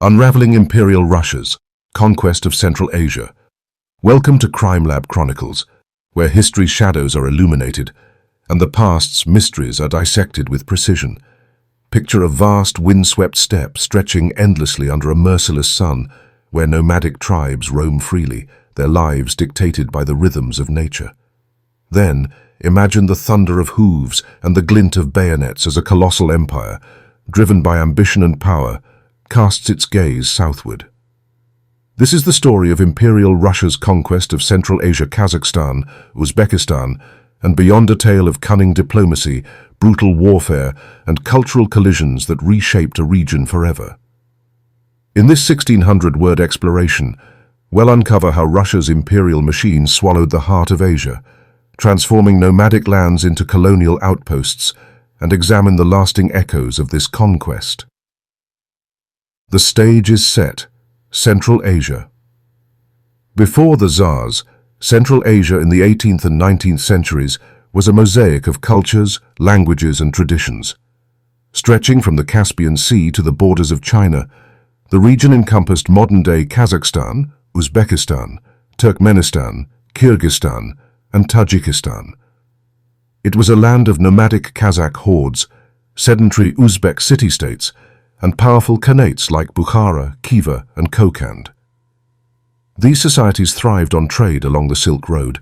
Unraveling Imperial Russia's Conquest of Central Asia. Welcome to Crime Lab Chronicles, where history's shadows are illuminated and the past's mysteries are dissected with precision. Picture a vast windswept steppe stretching endlessly under a merciless sun, where nomadic tribes roam freely, their lives dictated by the rhythms of nature. Then, imagine the thunder of hooves and the glint of bayonets as a colossal empire, driven by ambition and power, casts its gaze southward. This is the story of Imperial Russia's conquest of Central Asia, Kazakhstan, Uzbekistan, and beyond a tale of cunning diplomacy, brutal warfare, and cultural collisions that reshaped a region forever. In this 1,600-word exploration, we'll uncover how Russia's imperial machine swallowed the heart of Asia, transforming nomadic lands into colonial outposts, and examine the lasting echoes of this conquest. The stage is set. Central Asia. Before the Tsars, Central Asia in the 18th and 19th centuries was a mosaic of cultures, languages, and traditions. Stretching from the Caspian Sea to the borders of China, the region encompassed modern-day Kazakhstan, Uzbekistan, Turkmenistan, Kyrgyzstan, and Tajikistan. It was a land of nomadic Kazakh hordes, sedentary Uzbek city-states, and powerful Khanates like Bukhara, Khiva, and Kokand. These societies thrived on trade along the Silk Road,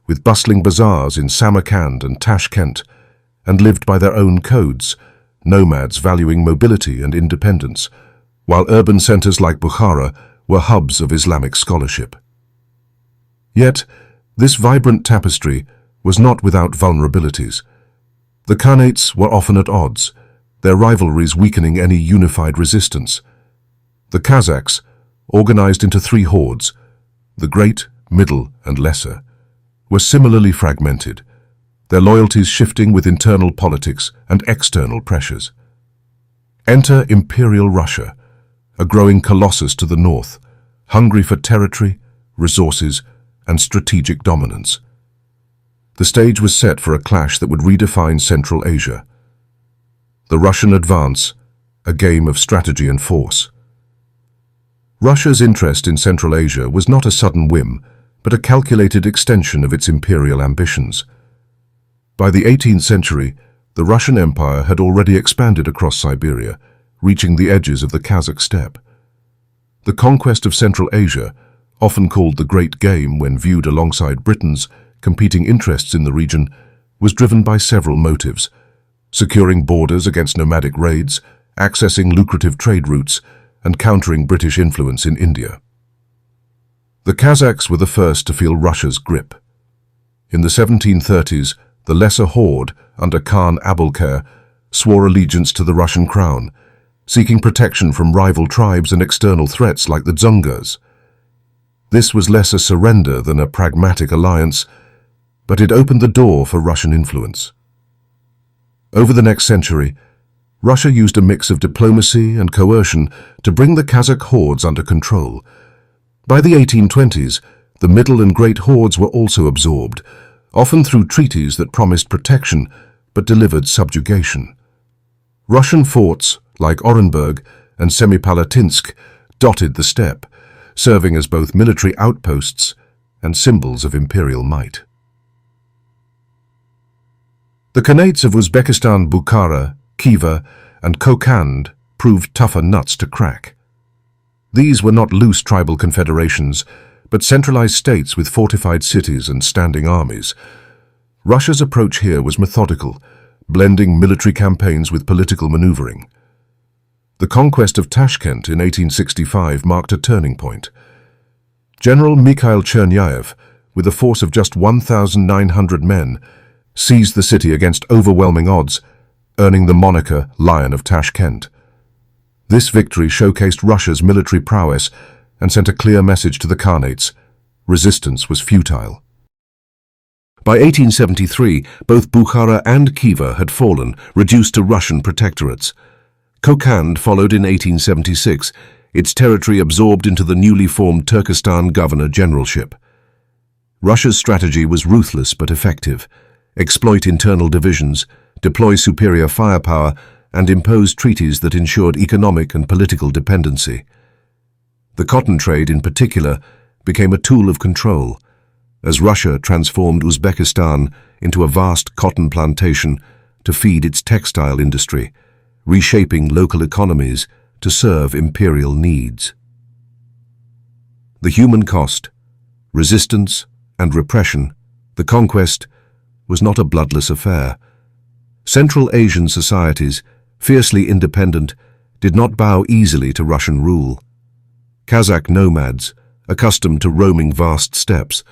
with bustling bazaars in Samarkand and Tashkent, and lived by their own codes, nomads valuing mobility and independence, while urban centers like Bukhara were hubs of Islamic scholarship. Yet, this vibrant tapestry was not without vulnerabilities. The Khanates were often at odds, their rivalries weakening any unified resistance. The Kazakhs, organized into three hordes, the Great, Middle, and Lesser, were similarly fragmented, their loyalties shifting with internal politics and external pressures. Enter Imperial Russia, a growing colossus to the north, hungry for territory, resources, and strategic dominance. The stage was set for a clash that would redefine Central Asia. The Russian advance, a game of strategy and force. Russia's interest in Central Asia was not a sudden whim, but a calculated extension of its imperial ambitions. By the 18th century, the Russian Empire had already expanded across Siberia, reaching the edges of the Kazakh steppe. The conquest of Central Asia, often called the Great Game when viewed alongside Britain's competing interests in the region, was driven by several motives: securing borders against nomadic raids, accessing lucrative trade routes, and countering British influence in India. The Kazakhs were the first to feel Russia's grip. In the 1730s, the Lesser Horde, under Khan Abulkar, swore allegiance to the Russian crown, seeking protection from rival tribes and external threats like the Dzungars. This was less a surrender than a pragmatic alliance, but it opened the door for Russian influence. Over the next century, Russia used a mix of diplomacy and coercion to bring the Kazakh hordes under control. By the 1820s, the Middle and Great Hordes were also absorbed, often through treaties that promised protection but delivered subjugation. Russian forts, like Orenburg and Semipalatinsk, dotted the steppe, serving as both military outposts and symbols of imperial might. The Khanates of Uzbekistan, Bukhara, Khiva, and Kokand proved tougher nuts to crack. These were not loose tribal confederations, but centralized states with fortified cities and standing armies. Russia's approach here was methodical, blending military campaigns with political maneuvering. The conquest of Tashkent in 1865 marked a turning point. General Mikhail Chernyayev, with a force of just 1,900 men, seized the city against overwhelming odds, earning the moniker Lion of Tashkent. This victory showcased Russia's military prowess and sent a clear message to the Khanates: resistance was futile. By 1873, both Bukhara and Khiva had fallen, reduced to Russian protectorates. Kokand followed in 1876, its territory absorbed into the newly formed Turkestan governor-generalship. Russia's strategy was ruthless but effective: exploit internal divisions, deploy superior firepower, and impose treaties that ensured economic and political dependency. The cotton trade, in particular, became a tool of control, as Russia transformed Uzbekistan into a vast cotton plantation to feed its textile industry, reshaping local economies to serve imperial needs. The human cost, resistance, and repression, the conquest, was not a bloodless affair. Central Asian societies, fiercely independent, did not bow easily to Russian rule. Kazakh nomads, accustomed to roaming vast steppes,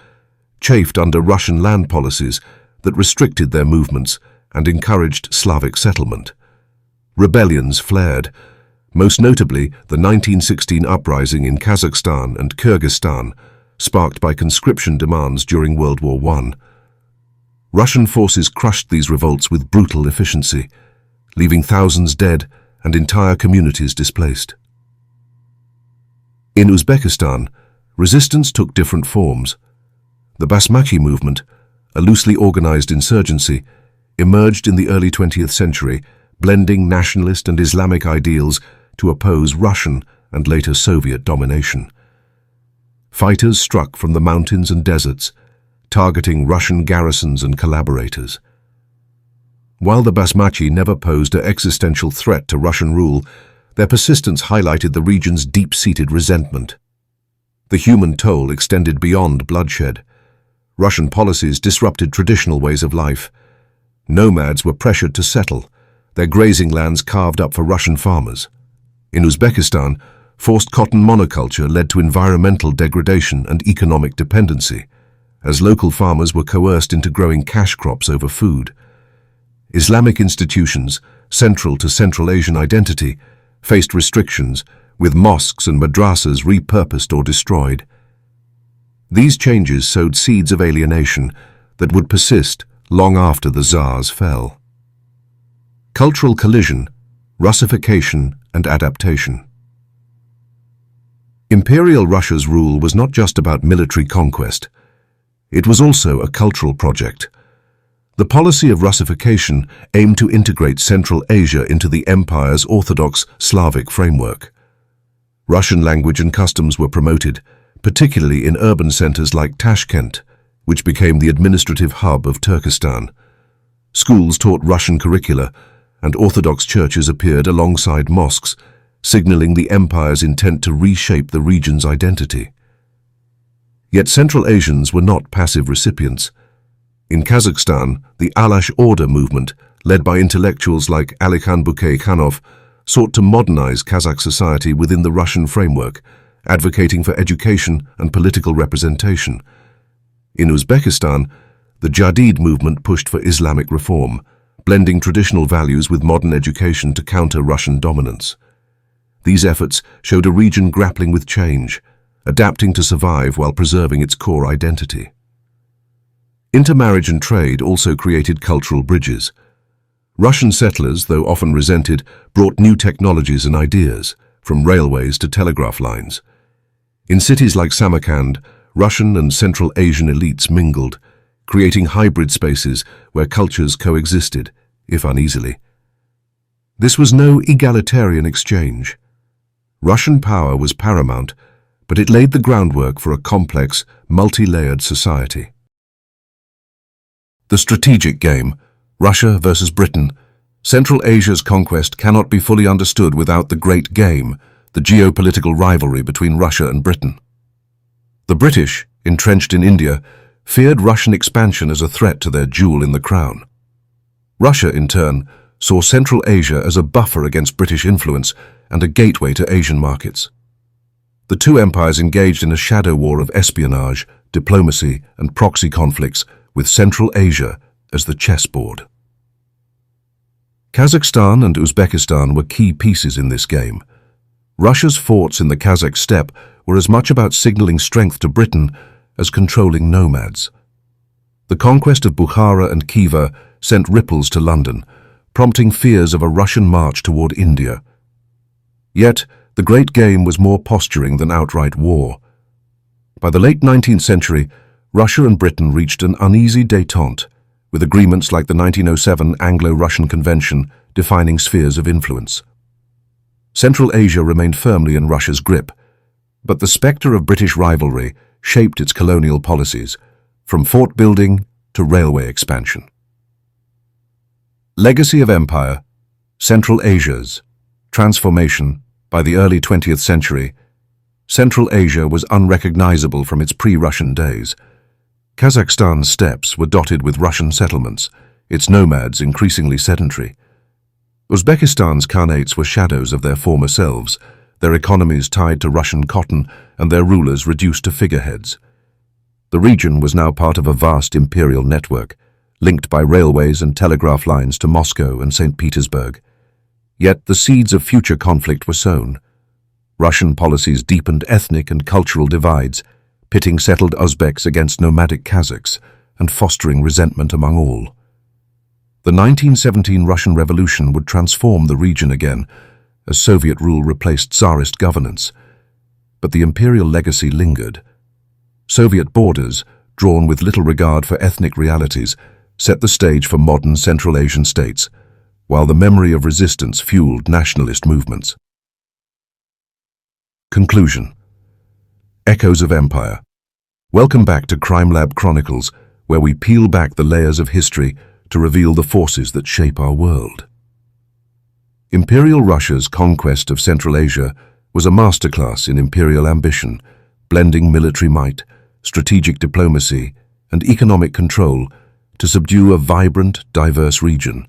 chafed under Russian land policies that restricted their movements and encouraged Slavic settlement. Rebellions flared, most notably the 1916 uprising in Kazakhstan and Kyrgyzstan, sparked by conscription demands during World War I. Russian forces crushed these revolts with brutal efficiency, leaving thousands dead and entire communities displaced. In Uzbekistan, resistance took different forms. The Basmachi movement, a loosely organized insurgency, emerged in the early 20th century, blending nationalist and Islamic ideals to oppose Russian and later Soviet domination. Fighters struck from the mountains and deserts, targeting Russian garrisons and collaborators. While the Basmachi never posed an existential threat to Russian rule, their persistence highlighted the region's deep-seated resentment. The human toll extended beyond bloodshed. Russian policies disrupted traditional ways of life. Nomads were pressured to settle, their grazing lands carved up for Russian farmers. In Uzbekistan, forced cotton monoculture led to environmental degradation and economic dependency, as local farmers were coerced into growing cash crops over food. Islamic institutions, central to Central Asian identity, faced restrictions, with mosques and madrasas repurposed or destroyed. These changes sowed seeds of alienation that would persist long after the Tsars fell. Cultural collision, Russification, and adaptation. Imperial Russia's rule was not just about military conquest. It was also a cultural project. The policy of Russification aimed to integrate Central Asia into the empire's orthodox Slavic framework. Russian language and customs were promoted, particularly in urban centers like Tashkent, which became the administrative hub of Turkestan. Schools taught Russian curricula, and Orthodox churches appeared alongside mosques, signaling the empire's intent to reshape the region's identity. Yet Central Asians were not passive recipients. In Kazakhstan, the Alash Order movement, led by intellectuals like Alikhan Bukhaykhanov, sought to modernize Kazakh society within the Russian framework, advocating for education and political representation. In Uzbekistan, the Jadid movement pushed for Islamic reform, blending traditional values with modern education to counter Russian dominance. These efforts showed a region grappling with change, adapting to survive while preserving its core identity. Intermarriage and trade also created cultural bridges. Russian settlers, though often resented, brought new technologies and ideas, from railways to telegraph lines. In cities like Samarkand, Russian and Central Asian elites mingled, creating hybrid spaces where cultures coexisted, if uneasily. This was no egalitarian exchange. Russian power was paramount, but it laid the groundwork for a complex, multi-layered society. The strategic game, Russia versus Britain. Central Asia's conquest cannot be fully understood without the Great Game, the geopolitical rivalry between Russia and Britain. The British, entrenched in India, feared Russian expansion as a threat to their jewel in the crown. Russia, in turn, saw Central Asia as a buffer against British influence and a gateway to Asian markets. The two empires engaged in a shadow war of espionage, diplomacy, and proxy conflicts, with Central Asia as the chessboard. Kazakhstan and Uzbekistan were key pieces in this game. Russia's forts in the Kazakh steppe were as much about signaling strength to Britain as controlling nomads. The conquest of Bukhara and Khiva sent ripples to London, prompting fears of a Russian march toward India. Yet, the Great Game was more posturing than outright war. By the late 19th century, Russia and Britain reached an uneasy détente, with agreements like the 1907 Anglo-Russian Convention defining spheres of influence. Central Asia remained firmly in Russia's grip, But the spectre of British rivalry shaped its colonial policies, from fort building to railway expansion. Legacy of Empire, Central Asia's transformation. By the early 20th century, Central Asia was unrecognizable from its pre-Russian days. Kazakhstan's steppes were dotted with Russian settlements, its nomads increasingly sedentary. Uzbekistan's Khanates were shadows of their former selves, their economies tied to Russian cotton and their rulers reduced to figureheads. The region was now part of a vast imperial network, linked by railways and telegraph lines to Moscow and St. Petersburg. Yet the seeds of future conflict were sown. Russian policies deepened ethnic and cultural divides, pitting settled Uzbeks against nomadic Kazakhs and fostering resentment among all. The 1917 Russian Revolution would transform the region again, as Soviet rule replaced Tsarist governance. But the imperial legacy lingered. Soviet borders, drawn with little regard for ethnic realities, set the stage for modern Central Asian states, while the memory of resistance fueled nationalist movements. Conclusion. Echoes of Empire. Welcome back to Crime Lab Chronicles, where we peel back the layers of history to reveal the forces that shape our world. Imperial Russia's conquest of Central Asia was a masterclass in imperial ambition, blending military might, strategic diplomacy, and economic control to subdue a vibrant, diverse region.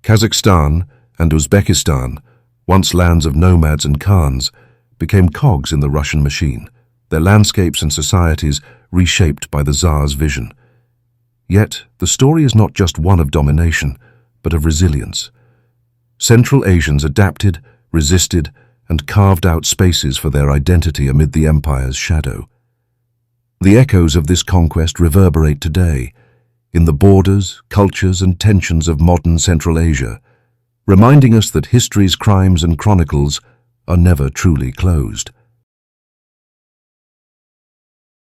Kazakhstan and Uzbekistan, once lands of nomads and Khans, became cogs in the Russian machine, their landscapes and societies reshaped by the Tsar's vision. Yet, the story is not just one of domination, but of resilience. Central Asians adapted, resisted, and carved out spaces for their identity amid the empire's shadow. The echoes of this conquest reverberate today, in the borders, cultures, and tensions of modern Central Asia, reminding us that history's crimes and chronicles are never truly closed.